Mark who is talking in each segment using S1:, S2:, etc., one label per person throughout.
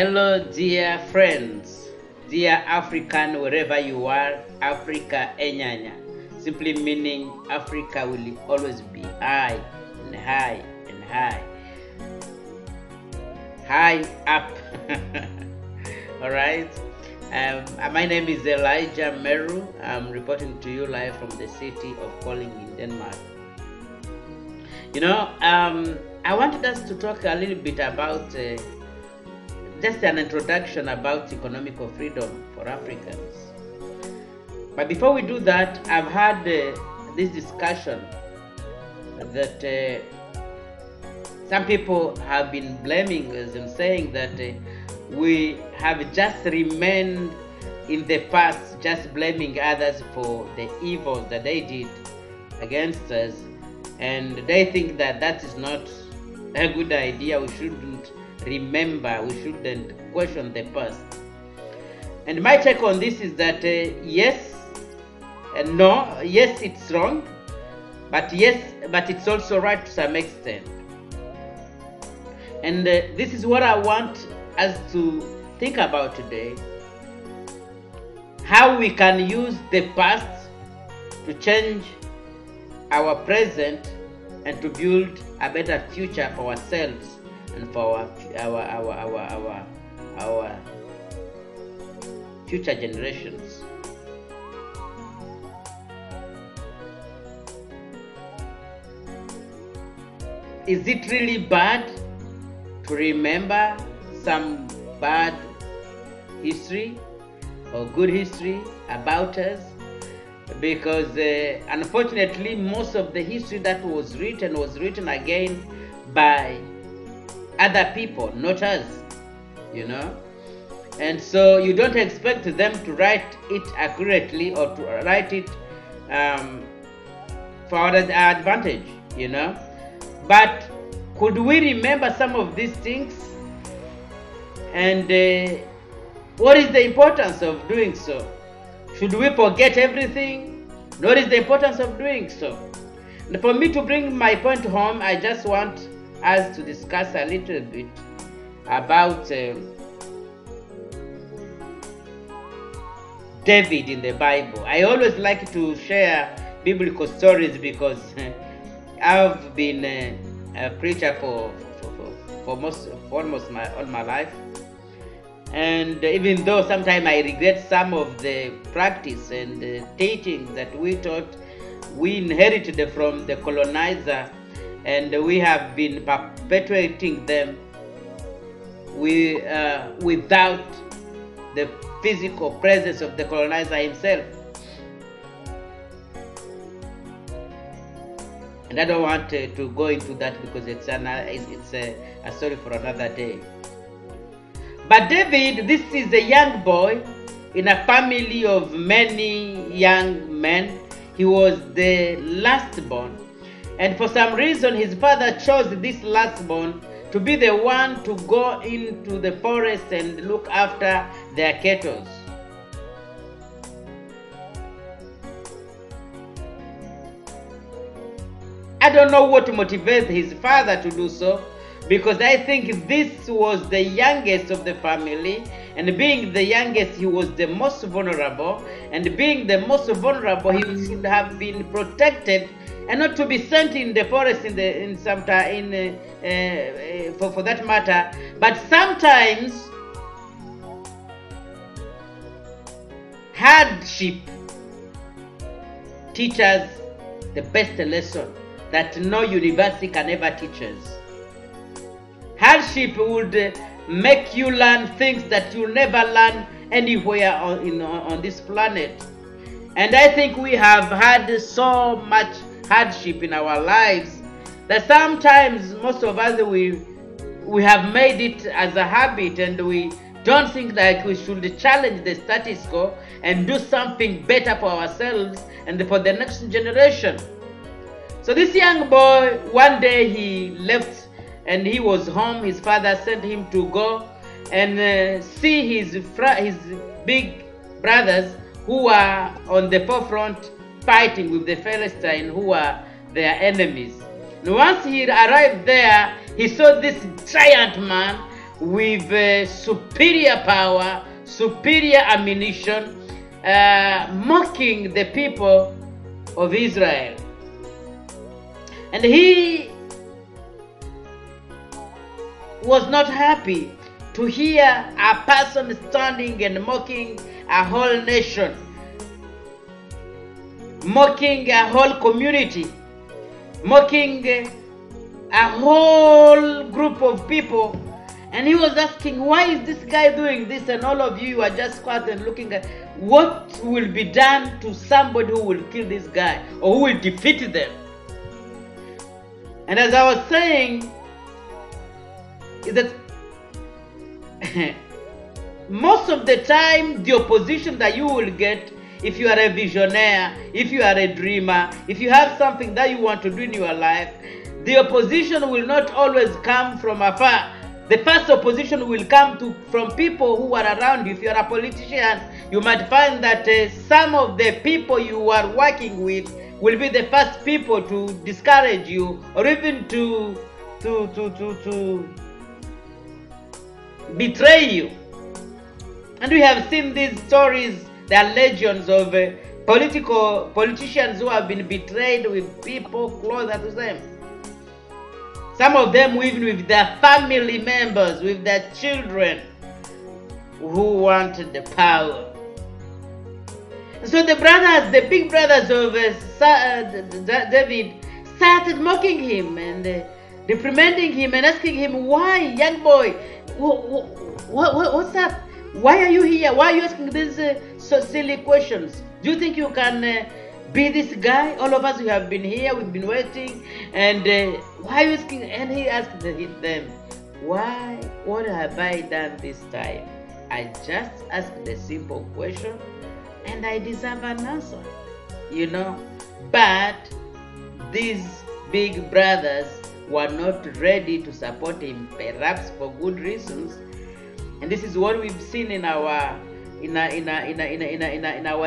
S1: Hello, dear friends, dear African, wherever you are, Africa Enyanya, simply meaning Africa will always be high and high and high. High up. All right. My name is Elijah Meru. I'm reporting to you live from the city of Kolding in Denmark. I wanted us to talk a little bit about just an introduction about economical freedom for Africans. But before we do that, I've had this discussion that some people have been blaming us and saying that we have just remained in the past, just blaming others for the evils that they did against us, and they think that that is not a good idea. We shouldn't remember, we shouldn't question the past. And my take on this is that yes and no, yes, it's wrong, but it's also right to some extent. And this is what I want us to think about today: how we can use the past to change our present and to build a better future for ourselves and for our future generations. Is it really bad to remember some bad history or good history about us? Because unfortunately, most of the history that was written again by other people, not us, and so you don't expect them to write it accurately or to write it for our advantage, but could we remember some of these things? And what is the importance of doing so? Should we forget everything? What is the importance of doing so? And for me to bring my point home, I just want us to discuss a little bit about David in the Bible. I always like to share biblical stories because I've been a preacher for almost all my life. And even though sometimes I regret some of the practice and the teaching that we taught, we inherited from the colonizer, and we have been perpetuating them without the physical presence of the colonizer himself. And I don't want to go into that because it's a story for another day. But David, this is a young boy in a family of many young men. He was the lastborn. And for some reason, his father chose this lastborn to be the one to go into the forest and look after their cattle. I don't know what motivated his father to do so, because I think this was the youngest of the family, and being the youngest, he was the most vulnerable, and being the most vulnerable, he should have been protected and not to be sent in the forest for that matter. But sometimes hardship teaches the best lesson that no university can ever teach us. Hardship would make you learn things that you'll never learn anywhere on this planet. And I think we have had so much hardship in our lives that sometimes most of us we have made it as a habit, and we don't think that we should challenge the status quo and do something better for ourselves and for the next generation. So this young boy, one day he left and he was home. His father sent him to go and see his big brothers who were on the forefront fighting with the Philistines, who were their enemies. And once he arrived there, he saw this giant man with superior power, superior ammunition, mocking the people of Israel. And he was not happy to hear a person standing and mocking a whole nation, mocking a whole community, mocking a whole group of people. And he was asking, why is this guy doing this? And all of you are just quiet and looking at what will be done to somebody who will kill this guy or who will defeat them. And as I was saying, is that most of the time the opposition that you will get, if you are a visionary, if you are a dreamer, if you have something that you want to do in your life, the opposition will not always come from afar. The first opposition will come from people who are around you. If you are a politician, you might find that some of the people you are working with will be the first people to discourage you, or even to betray you. And we have seen these stories. There are legions of politicians who have been betrayed with people closer to them. Some of them even with their family members, with their children who wanted the power. So the brothers, the big brothers of David, started mocking him and reprimanding him and asking him, why, young boy, what's up? Why are you here? Why are you asking these so silly questions? Do you think you can be this guy? All of us who have been here, we've been waiting, and why are you asking? And he asked them, why? What have I done this time? I just asked a simple question, and I deserve an answer, you know. But these big brothers were not ready to support him, perhaps for good reasons. And this is what we've seen in our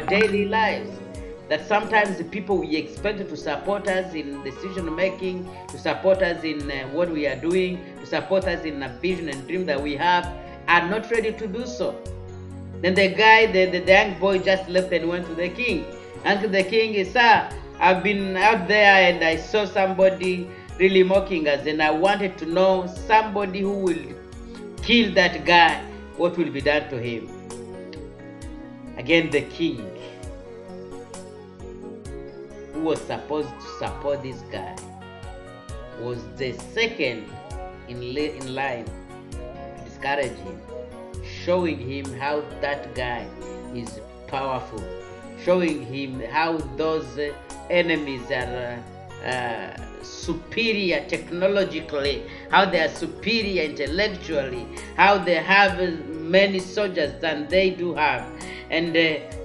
S1: daily lives. That sometimes the people we expect to support us in decision making, to support us in what we are doing, to support us in a vision and dream that we have, are not ready to do so. Then the guy, the young boy, just left and went to the king. And to the king, sir, I've been out there and I saw somebody really mocking us, and I wanted to know, somebody who will kill that guy, what will be done to him? Again, the king, who was supposed to support this guy, was the second in line to discourage him, showing him how that guy is powerful, showing him how those enemies are superior technologically, how they are superior intellectually, how they have many soldiers than they do have. And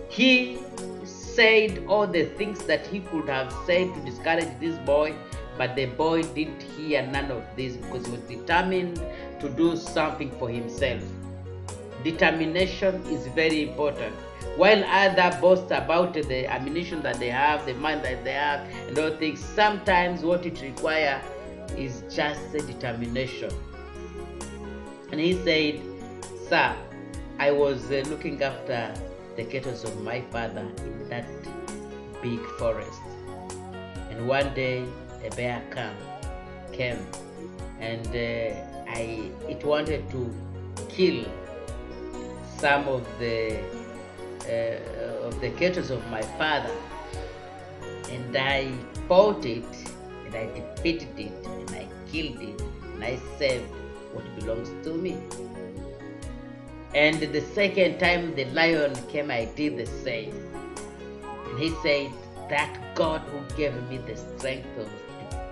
S1: he said all the things that he could have said to discourage this boy, but the boy didn't hear none of this because he was determined to do something for himself. Determination is very important. While others boast about the ammunition that they have, the mind that they have, and all things, sometimes what it requires is just a determination. And he said, sir, I was looking after the cattle of my father in that big forest. And one day a bear came and it wanted to kill some of the cattle of my father, and I fought it and I defeated it and I killed it and I saved what belongs to me. And the second time the lion came, I did the same. And he said, that God who gave me the strength of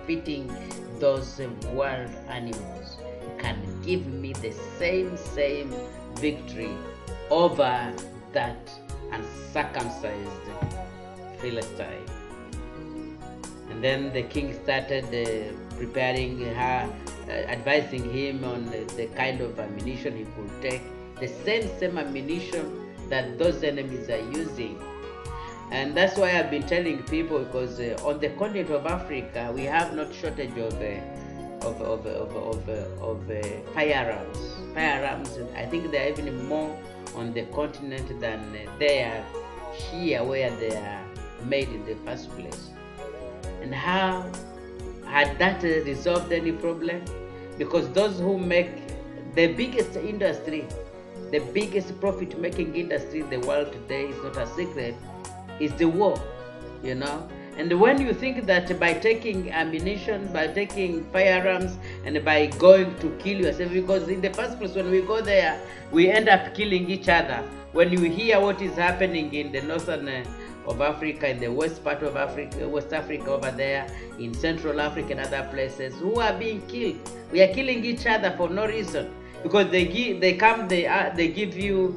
S1: defeating those wild animals can give me the same victory over that uncircumcised Philistine. And then the king started preparing her, advising him on the kind of ammunition he could take, the same ammunition that those enemies are using. And that's why I've been telling people, because on the continent of Africa we have not shortage firearms. Firearms, I think they are even more on the continent than they are here where they are made in the first place. And how had that resolved any problem? Because those who make the biggest industry, the biggest profit-making industry in the world today is not a secret, is the war, you know. And when you think that by taking ammunition, by taking firearms, and by going to kill yourself, because in the first place, when we go there, we end up killing each other. When you hear what is happening in the northern of Africa, in the west part of Africa, West Africa over there, in Central Africa and other places, who are being killed. We are killing each other for no reason, because they give you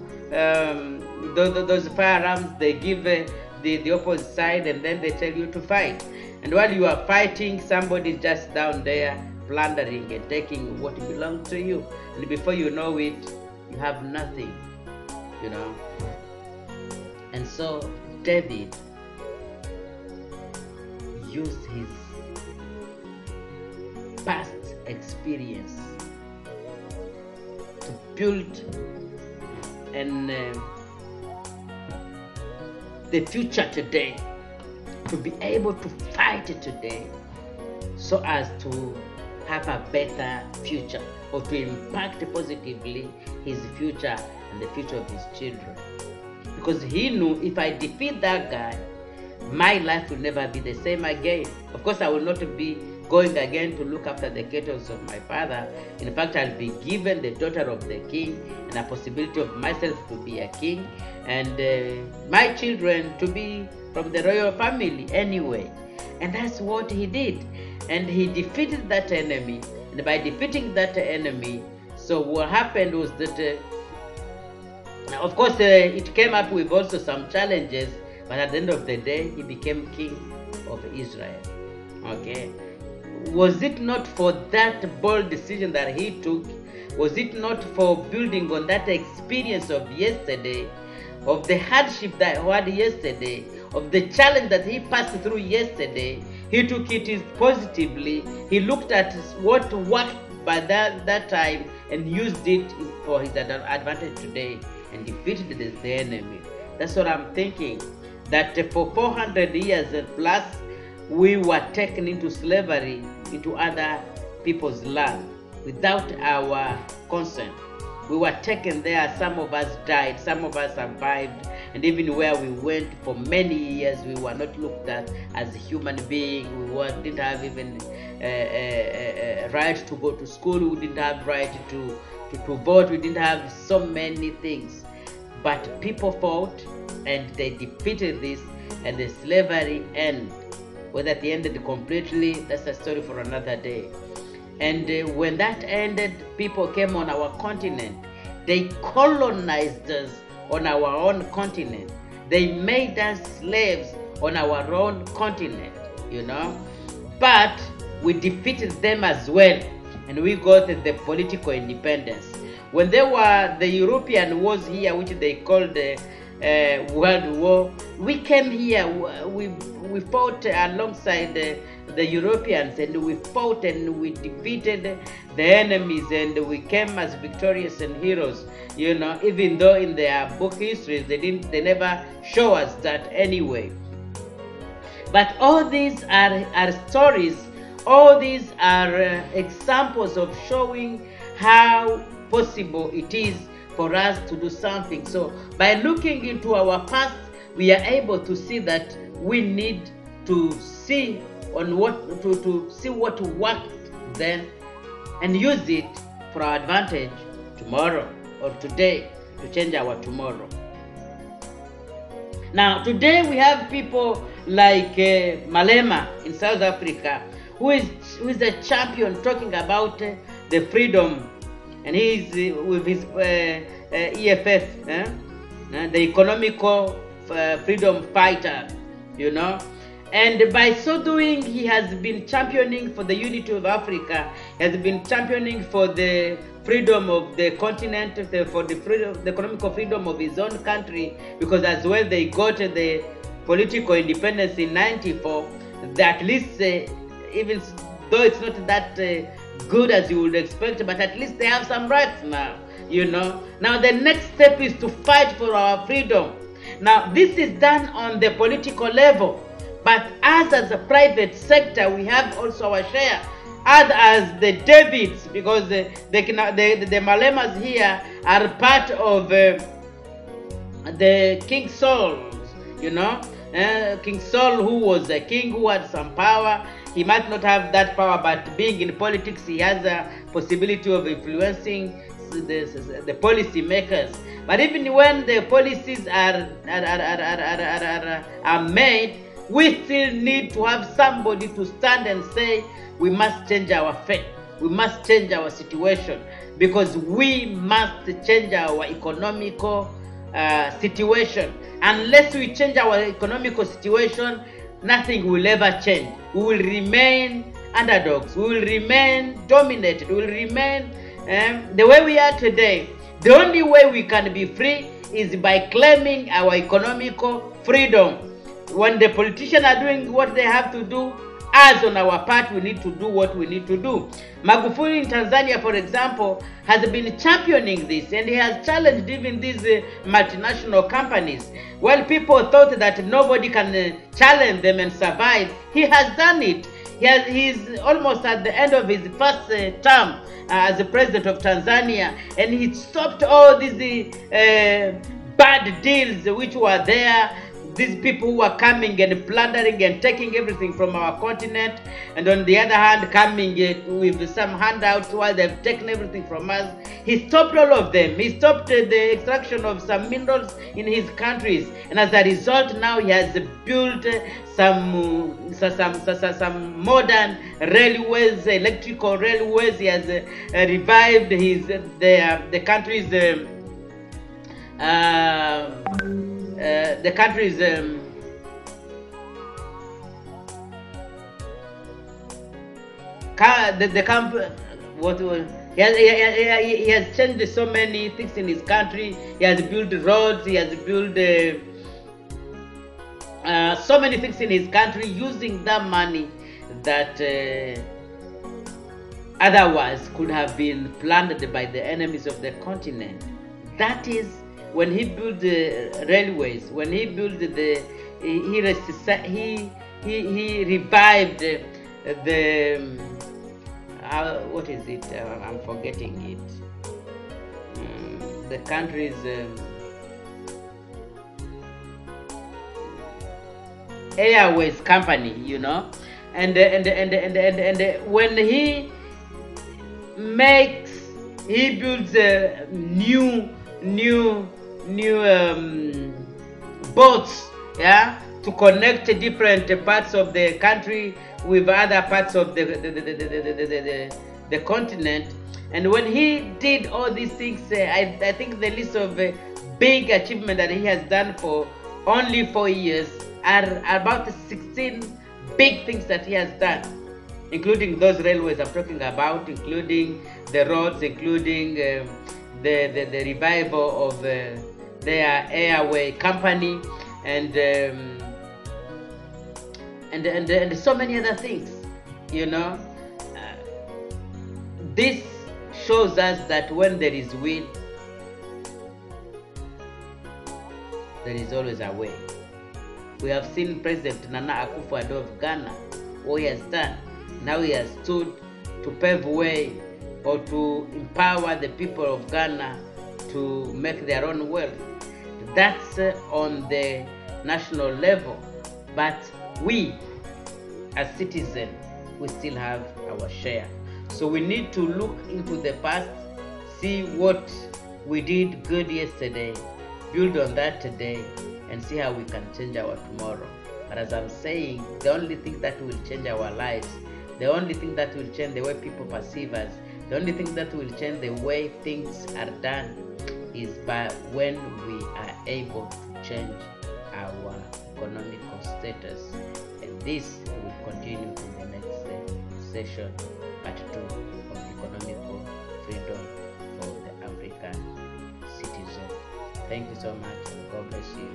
S1: those firearms, they give the opposite side, and then they tell you to fight. And while you are fighting, somebody is just down there plundering and taking what belongs to you, and before you know it, you have nothing, you know. And so David used his past experience to build and the future today, to be able to fight today so as to have a better future, or to impact positively his future and the future of his children. Because he knew, if I defeat that guy, my life will never be the same again. Of course, I will not be going again to look after the cattle of my father. In fact, I'll be given the daughter of the king, and a possibility of myself to be a king, and my children to be from the royal family anyway. And that's what he did. And he defeated that enemy. And by defeating that enemy, so what happened was that, of course, it came up with also some challenges, but at the end of the day, he became king of Israel. Okay? Was it not for that bold decision that he took? Was it not for building on that experience of yesterday, of the hardship that he had yesterday, of the challenge that he passed through yesterday? He took it positively. He looked at what worked by that time and used it for his advantage today, and defeated the enemy. That's what I'm thinking. That for 400 years and plus, we were taken into slavery into other people's land without our consent. We were taken there. Some of us died, some of us survived, and even where we went for many years, we were not looked at as a human being. We didn't have even a right to go to school. We didn't have right to vote. We didn't have so many things. But people fought, and they defeated this, and the slavery ended. Whether it ended completely, that's a story for another day. And when that ended, people came on our continent. They colonized us on our own continent. They made us slaves on our own continent, you know. But we defeated them as well, and we got the political independence. When there were the European wars here, which they called the World War, we came here, we fought alongside the Europeans, and we fought and we defeated the enemies, and we came as victorious and heroes, you know, even though in their book histories they never show us that anyway. But all these are stories, all these are examples of showing how possible it is for us to do something. So by looking into our past, we are able to see that we need to see on what to see what worked then, and use it for our advantage tomorrow or today to change our tomorrow. Now today we have people like Malema in South Africa, who is a champion talking about the freedom, and he is with his EFF, the economical freedom fighter, you know. And by so doing, he has been championing for the unity of Africa. He has been championing for the freedom of the continent, for the freedom, the economical freedom of his own country, because as well they got the political independence in '94. At least, even though it's not that good as you would expect, but at least they have some rights now, you know. Now the next step is to fight for our freedom. Now this is done on the political level, but as a private sector, we have also our share. As the Davids, because the Malemas here are part of the King Saul, you know. King Saul, who was a king who had some power. He might not have that power, but being in politics, he has a possibility of influencing the policy makers. But even when the policies are made, we still need to have somebody to stand and say, we must change our fate. We must change our situation, because we must change our economical situation. Unless we change our economical situation, nothing will ever change. We will remain underdogs. We will remain dominated. We will remain the way we are today. The only way we can be free is by claiming our economical freedom. When the politicians are doing what they have to do, us on our part, we need to do what we need to do. Magufuli in Tanzania, for example, has been championing this, and he has challenged even these multinational companies. While people thought that nobody can challenge them and survive, he has done it. He's almost at the end of his first term as the president of Tanzania, and he stopped all these bad deals which were there. These people who are coming and plundering and taking everything from our continent, and on the other hand coming with some handouts while they've taken everything from us. He stopped all of them. He stopped the extraction of some minerals in his countries, and as a result now he has built some modern railways, electrical railways. He has revived the country's he has changed so many things in his country. He has built roads. He has built so many things in his country using that money that otherwise could have been plundered by the enemies of the continent. That is when he built the railways, when he built he revived the what is it? I'm forgetting it. The country's airways company, you know, and when he builds new boats, yeah, to connect different parts of the country with other parts of the continent. And when he did all these things, I think the list of big achievement that he has done for only 4 years are about 16 big things that he has done, including those railways I'm talking about, including the roads, including the revival of their airway company, and so many other things, you know. This shows us that when there is will, there is always a way. We have seen President Nana Akufo-Addo of Ghana, what he has done. Now he has stood to pave way or to empower the people of Ghana to make their own wealth. That's on the national level. But we, as citizens, we still have our share. So we need to look into the past, see what we did good yesterday, build on that today, and see how we can change our tomorrow. But as I'm saying, the only thing that will change our lives, the only thing that will change the way people perceive us, the only thing that will change the way things are done is by when we are able to change our economical status. And this will continue in the next session, part 2 of economical freedom for the African citizen. Thank you so much, and God bless you.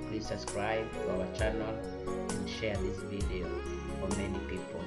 S1: Please subscribe to our channel and share this video for many people.